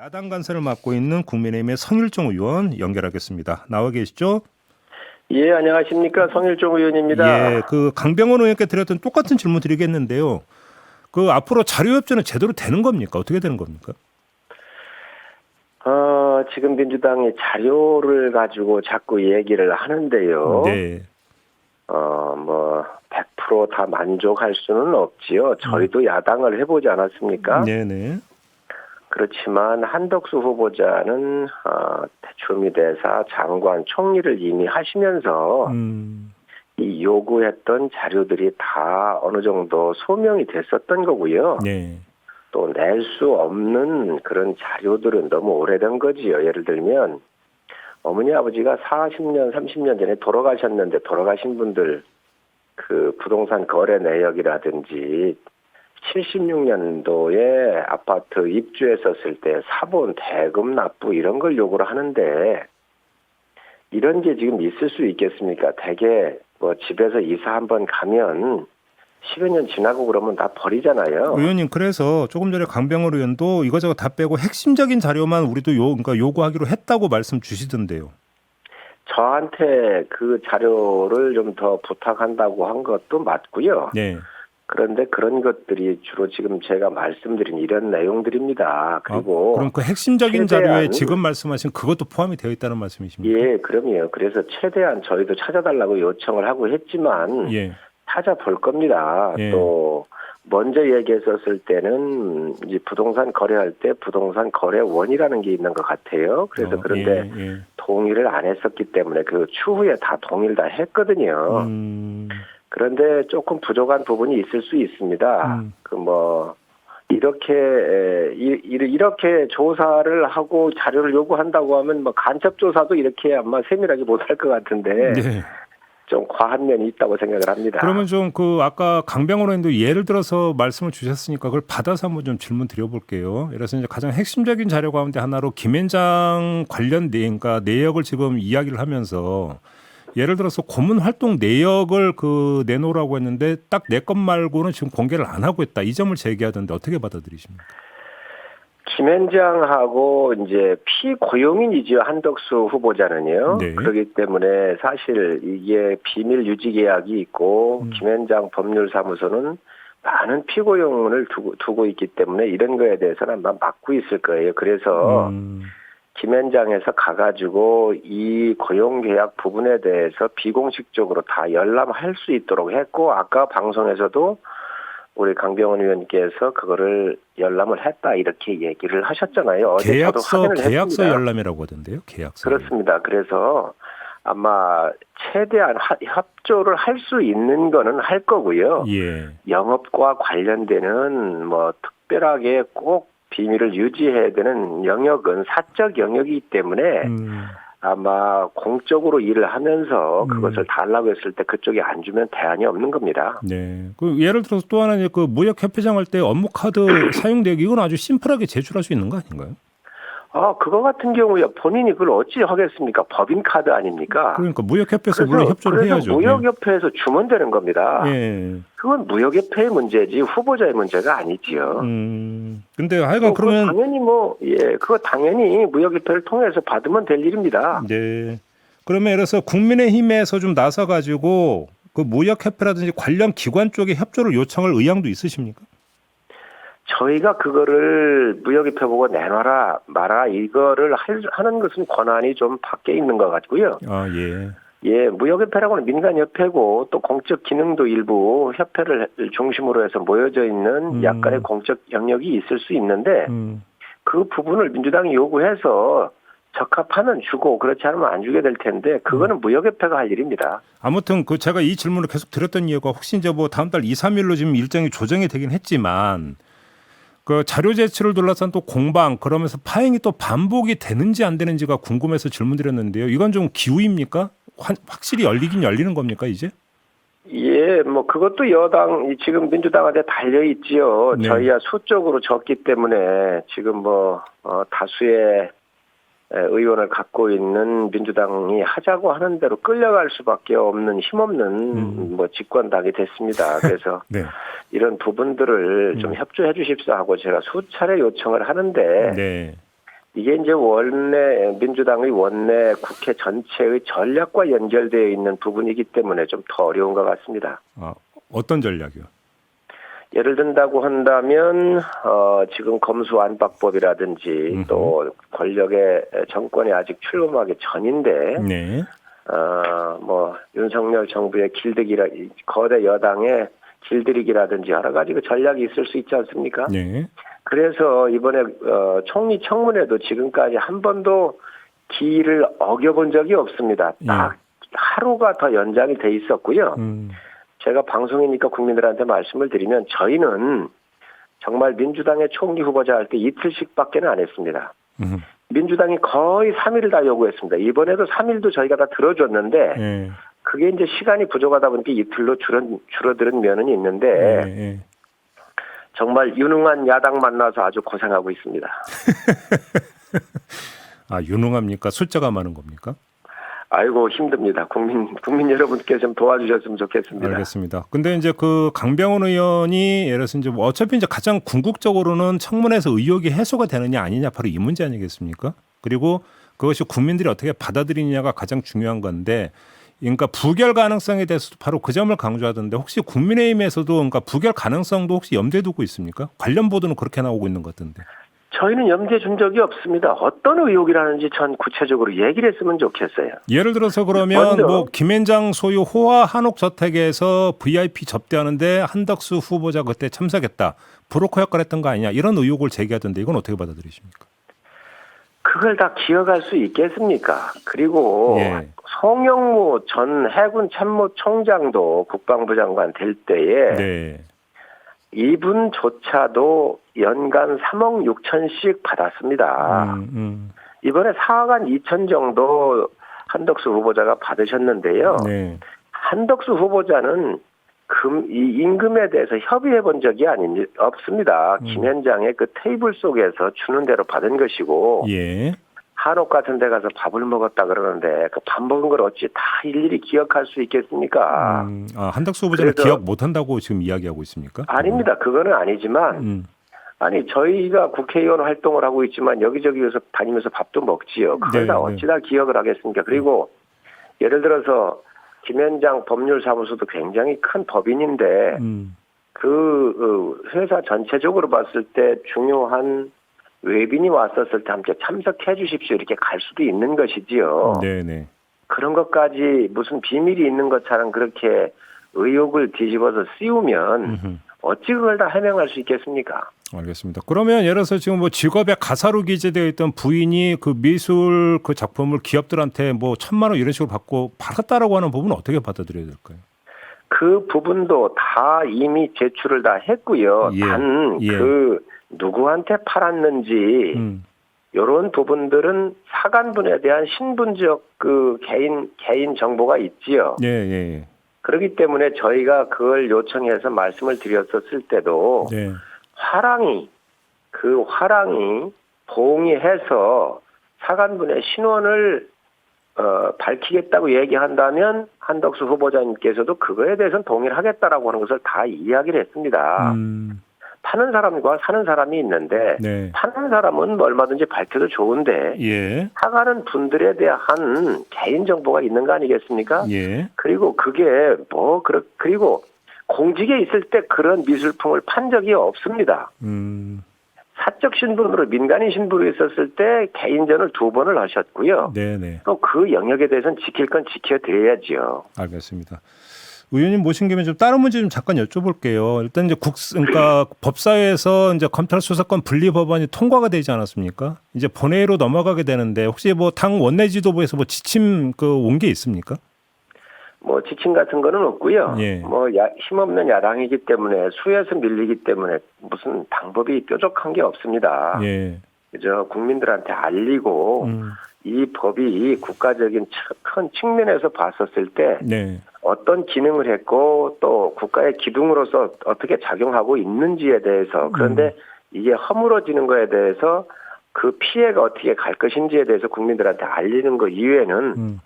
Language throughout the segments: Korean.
야당 간사를 맡고 있는 국민의힘의 성일종 의원 연결하겠습니다. 나와 계시죠? 예, 안녕하십니까. 성일종 의원입니다. 예, 그 강병원 의원께 드렸던 똑같은 질문 드리겠는데요. 그 앞으로 자료 협조는 제대로 되는 겁니까? 어떻게 되는 겁니까? 지금 민주당이 자료를 가지고 자꾸 얘기를 하는데요. 네. 100% 다 만족할 수는 없지요. 저희도 야당을 해보지 않았습니까? 네네. 그렇지만 한덕수 후보자는 대추미 대사, 장관, 총리를 이미 하시면서 이 요구했던 자료들이 다 어느 정도 소명이 됐었던 거고요. 네. 또 낼 수 없는 그런 자료들은 너무 오래된 거지요. 예를 들면 어머니 아버지가 40년, 30년 전에 돌아가셨는데 돌아가신 분들 그 부동산 거래 내역이라든지 76년도에 아파트 입주했었을 때 사본, 대금 납부 이런 걸 요구를 하는데 이런 게 지금 있을 수 있겠습니까? 대개 집에서 이사 한번 가면 10여 년 지나고 그러면 다 버리잖아요. 의원님, 그래서 조금 전에 강병원 의원도 이거저거 다 빼고 핵심적인 자료만 우리도 그러니까 요구하기로 했다고 말씀 주시던데요. 저한테 그 자료를 좀 더 부탁한다고 한 것도 맞고요. 네. 그런데 그런 것들이 주로 지금 제가 말씀드린 이런 내용들입니다. 그리고 그럼 그 핵심적인 최대한, 자료에 지금 말씀하신 그것도 포함이 되어 있다는 말씀이십니까? 예, 그럼요. 그래서 최대한 저희도 찾아달라고 요청을 하고 했지만 예. 찾아볼 겁니다. 예. 또 먼저 얘기했었을 때는 이제 부동산 거래할 때 부동산 거래원이라는 게 있는 것 같아요. 그래서 그런데 동의를 안 했었기 때문에 그 추후에 다 동의를 다 했거든요. 그런데 조금 부족한 부분이 있을 수 있습니다. 이렇게 조사를 하고 자료를 요구한다고 하면 간첩 조사도 이렇게 아마 세밀하게 못할 것 같은데. 네. 좀 과한 면이 있다고 생각을 합니다. 그러면 좀 아까 강병원 의원도 예를 들어서 말씀을 주셨으니까 그걸 받아서 한번 좀 질문 드려볼게요. 그래서 이제 가장 핵심적인 자료 가운데 하나로 김앤장 관련 그러니까 내역을 지금 이야기를 하면서 예를 들어서 고문 활동 내역을 내놓으라고 했는데 딱 내 것 말고는 지금 공개를 안 하고 있다. 이 점을 제기하던데 어떻게 받아들이십니까? 김앤장하고 이제 피고용인이죠. 한덕수 후보자는요. 네. 그렇기 때문에 사실 이게 비밀 유지 계약이 있고 김앤장 법률사무소는 많은 피고용을 두고 있기 때문에 이런 거에 대해서는 아마 막고 있을 거예요. 그래서 김앤장에서 가가지고 이 고용계약 부분에 대해서 비공식적으로 다 열람할 수 있도록 했고 아까 방송에서도 우리 강병원 의원께서 그거를 열람을 했다 이렇게 얘기를 하셨잖아요. 어제 저도 확인을 계약서 했습니다. 열람이라고 하던데요. 계약서. 그렇습니다. 그래서 아마 최대한 협조를 할 수 있는 거는 할 거고요. 예. 영업과 관련되는 특별하게 꼭 비밀을 유지해야 되는 영역은 사적 영역이기 때문에 아마 공적으로 일을 하면서 그것을 달라고 했을 때 그쪽이 안 주면 대안이 없는 겁니다. 네. 예를 들어서 또 하나 무역협회장 할 때 업무 카드 사용 내역 이건 아주 심플하게 제출할 수 있는 거 아닌가요? 그거 같은 경우에 본인이 그걸 어찌 하겠습니까? 법인 카드 아닙니까? 그러니까 무역협회에서 물론 협조를 해야죠. 무역협회에서 주면 되는 겁니다. 예. 그건 무역협회의 문제지 후보자의 문제가 아니지요. 근데 하여간 그러면 당연히 그거 당연히 무역협회를 통해서 받으면 될 일입니다. 네. 그러면 예를 들어서 국민의힘에서 좀 나서 가지고 그 무역협회라든지 관련 기관 쪽에 협조를 요청할 의향도 있으십니까? 저희가 그거를 무역협회 보고 내놔라 마라 이거를 하는 것은 권한이 좀 밖에 있는 것 같고요. 예. 예, 무역협회라고는 민간협회고 또 공적 기능도 일부 협회를 중심으로 해서 모여져 있는 약간의 공적 영역이 있을 수 있는데 그 부분을 민주당이 요구해서 적합하면 주고 그렇지 않으면 안 주게 될 텐데 그거는 무역협회가 할 일입니다. 아무튼 제가 이 질문을 계속 드렸던 이유가 혹시 이제 다음 달 2, 3일로 지금 일정이 조정이 되긴 했지만 자료 제출을 둘러싼 또 공방 그러면서 파행이 또 반복이 되는지 안 되는지가 궁금해서 질문드렸는데요. 이건 좀 기우입니까? 확실히 열리긴 열리는 겁니까 이제? 예, 그것도 여당 지금 민주당한테 달려 있지요. 네. 저희야 수적으로 적기 때문에 지금 다수의 의원을 갖고 있는 민주당이 하자고 하는 대로 끌려갈 수밖에 없는 힘없는 집권당이 됐습니다. 그래서 네. 이런 부분들을 좀 협조해 주십시오 하고 제가 수차례 요청을 하는데 네. 이게 이제 원내 민주당의 원내 국회 전체의 전략과 연결되어 있는 부분이기 때문에 좀 더 어려운 것 같습니다. 어떤 전략이요? 예를 든다고 한다면 지금 검수안박법이라든지 또 권력의 정권이 아직 출범하기 전인데 네. 뭐 윤석열 정부의 길들이기라 거대 여당의 길들이기라든지 여러 가지 그 전략이 있을 수 있지 않습니까? 네. 그래서 이번에 총리 청문회도 지금까지 한 번도 기일을 어겨본 적이 없습니다. 딱 하루가 더 연장이 돼 있었고요. 제가 방송이니까 국민들한테 말씀을 드리면 저희는 정말 민주당의 총리 후보자 할 때 이틀씩밖에 안 했습니다. 민주당이 거의 3일을 다 요구했습니다. 이번에도 3일도 저희가 다 들어줬는데 그게 이제 시간이 부족하다 보니까 이틀로 줄어드는 면은 있는데 정말 유능한 야당 만나서 아주 고생하고 있습니다. 유능합니까? 숫자가 많은 겁니까? 아이고 힘듭니다. 국민 여러분께 좀 도와주셨으면 좋겠습니다. 알겠습니다. 근데 이제 그 강병원 의원이 예를 들어서 이제 뭐 어차피 이제 가장 궁극적으로는 청문회에서 의혹이 해소가 되느냐 아니냐 바로 이 문제 아니겠습니까? 그리고 그것이 국민들이 어떻게 받아들이느냐가 가장 중요한 건데, 그러니까 부결 가능성에 대해서도 바로 그 점을 강조하던데 혹시 국민의힘에서도 그러니까 부결 가능성도 혹시 염두에 두고 있습니까? 관련 보도는 그렇게 나오고 있는 것 같은데. 저희는 염두에 준 적이 없습니다. 어떤 의혹이라는지 전 구체적으로 얘기를 했으면 좋겠어요. 예를 들어서 그러면 뭐 김앤장 소유 호화 한옥저택에서 VIP 접대하는데 한덕수 후보자 그때 참석했다. 브로커 역할을 했던 거 아니냐. 이런 의혹을 제기하던데 이건 어떻게 받아들이십니까? 그걸 다 기억할 수 있겠습니까? 그리고 송영무 전 해군 참모총장도 국방부 장관 될 때에 이분조차도 연간 3억 6천씩 받았습니다. 이번에 4억 한 2천 정도 한덕수 후보자가 받으셨는데요. 한덕수 후보자는 이 임금에 대해서 협의해 본 적이 없습니다. 김현장의 그 테이블 속에서 주는 대로 받은 것이고 한옥 같은 데 가서 밥을 먹었다 그러는데 그 밥 먹은 걸 어찌 다 일일이 기억할 수 있겠습니까? 한덕수 후보자는 기억 못한다고 지금 이야기하고 있습니까? 아닙니다. 그거는 아니지만 아니 저희가 국회의원 활동을 하고 있지만 여기저기에서 다니면서 밥도 먹지요. 그걸 다 어찌 다 기억을 하겠습니까? 그리고 예를 들어서 김현장 법률사무소도 굉장히 큰 법인인데 그 회사 전체적으로 봤을 때 중요한 외빈이 왔었을 때 함께 참석해 주십시오 이렇게 갈 수도 있는 것이지요. 그런 것까지 무슨 비밀이 있는 것처럼 그렇게 의혹을 뒤집어서 씌우면 어찌 그걸 다 해명할 수 있겠습니까? 알겠습니다. 그러면 예를 들어서 지금 뭐 직업에 가사로 기재되어 있던 부인이 그 미술 그 작품을 기업들한테 뭐 1,000만 원 이런 식으로 받고 팔았다라고 하는 부분은 어떻게 받아들여야 될까요? 그 부분도 다 이미 제출을 다 했고요. 단 그 누구한테 팔았는지 이런 부분들은 사간분에 대한 신분적 그 개인 정보가 있지요. 그렇기 때문에 저희가 그걸 요청해서 말씀을 드렸었을 때도 화랑이 동의해서 사간분의 신원을 밝히겠다고 얘기한다면 한덕수 후보자님께서도 그거에 대해서는 동의를 하겠다라고 하는 것을 다 이야기를 했습니다. 파는 사람과 사는 사람이 있는데 파는 사람은 얼마든지 밝혀도 좋은데 사가는 분들에 대한 개인 정보가 있는 거 아니겠습니까? 그리고 그게 그리고 공직에 있을 때 그런 미술품을 판 적이 없습니다. 사적 신분으로 민간인 신분으로 있었을 때 개인전을 2번을 하셨고요. 또 그 영역에 대해서는 지킬 건 지켜드려야죠. 알겠습니다. 의원님 모신 김에 좀 다른 문제 좀 잠깐 여쭤볼게요. 일단 이제 그러니까 법사위에서 이제 검찰 수사권 분리 법안이 통과가 되지 않았습니까? 이제 본회의로 넘어가게 되는데 혹시 뭐 당 원내 지도부에서 뭐 지침 온 게 있습니까? 뭐 지침 같은 거는 없고요. 뭐 힘없는 야당이기 때문에 수에서 밀리기 때문에 무슨 방법이 뾰족한 게 없습니다. 그저 국민들한테 알리고 이 법이 국가적인 큰 측면에서 봤었을 때 어떤 기능을 했고 또 국가의 기둥으로서 어떻게 작용하고 있는지에 대해서 그런데 이게 허물어지는 거에 대해서 그 피해가 어떻게 갈 것인지에 대해서 국민들한테 알리는 것 이외에는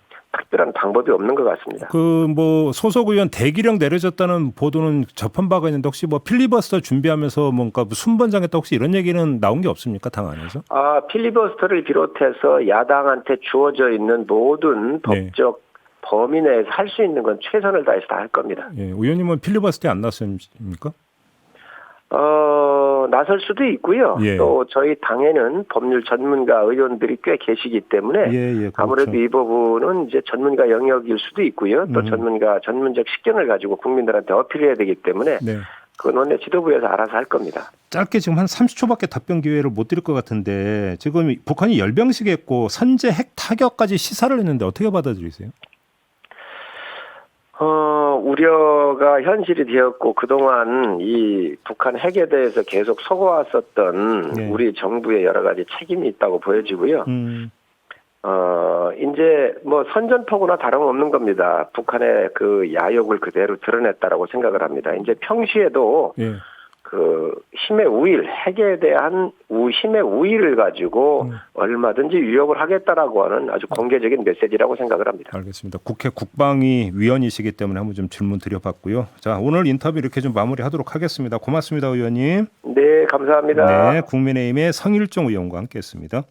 특별한 방법이 없는 것 같습니다. 그 뭐 소속 의원 대기령 내려졌다는 보도는 접한 바가 있는데 혹시 뭐 필리버스터 준비하면서 뭔가 순번장했다 혹시 이런 얘기는 나온 게 없습니까 당 안에서? 필리버스터를 비롯해서 야당한테 주어져 있는 모든 법적 범위 내에서 할 수 있는 건 최선을 다해서 다 할 겁니다. 예, 의원님은 필리버스터에 안 나섭니까? 나설 수도 있고요. 예. 또 저희 당에는 법률 전문가 의원들이 꽤 계시기 때문에 그렇죠. 아무래도 이 부분은 이제 전문가 영역일 수도 있고요. 또 전문적 식견을 가지고 국민들한테 어필해야 되기 때문에 네. 그 논의 지도부에서 알아서 할 겁니다. 짧게 지금 한 30초밖에 답변 기회를 못 드릴 것 같은데 지금 북한이 열병식했고 선제 핵 타격까지 시사를 했는데 어떻게 받아들이세요? 우려가 현실이 되었고 그동안 이 북한 핵에 대해서 계속 속아왔었던 우리 정부의 여러 가지 책임이 있다고 보여지고요. 이제 뭐 선전포고나 다름없는 겁니다. 북한의 그 야욕을 그대로 드러냈다라고 생각을 합니다. 이제 평시에도 그 힘의 우일, 핵에 대한 힘의 우위를 가지고 얼마든지 위협을 하겠다라고 하는 아주 공개적인 메시지라고 생각을 합니다. 알겠습니다. 국회 국방위 위원이시기 때문에 한번 좀 질문 드려봤고요. 자, 오늘 인터뷰 이렇게 좀 마무리하도록 하겠습니다. 고맙습니다, 의원님. 네, 감사합니다. 네, 국민의힘의 성일종 의원과 함께했습니다.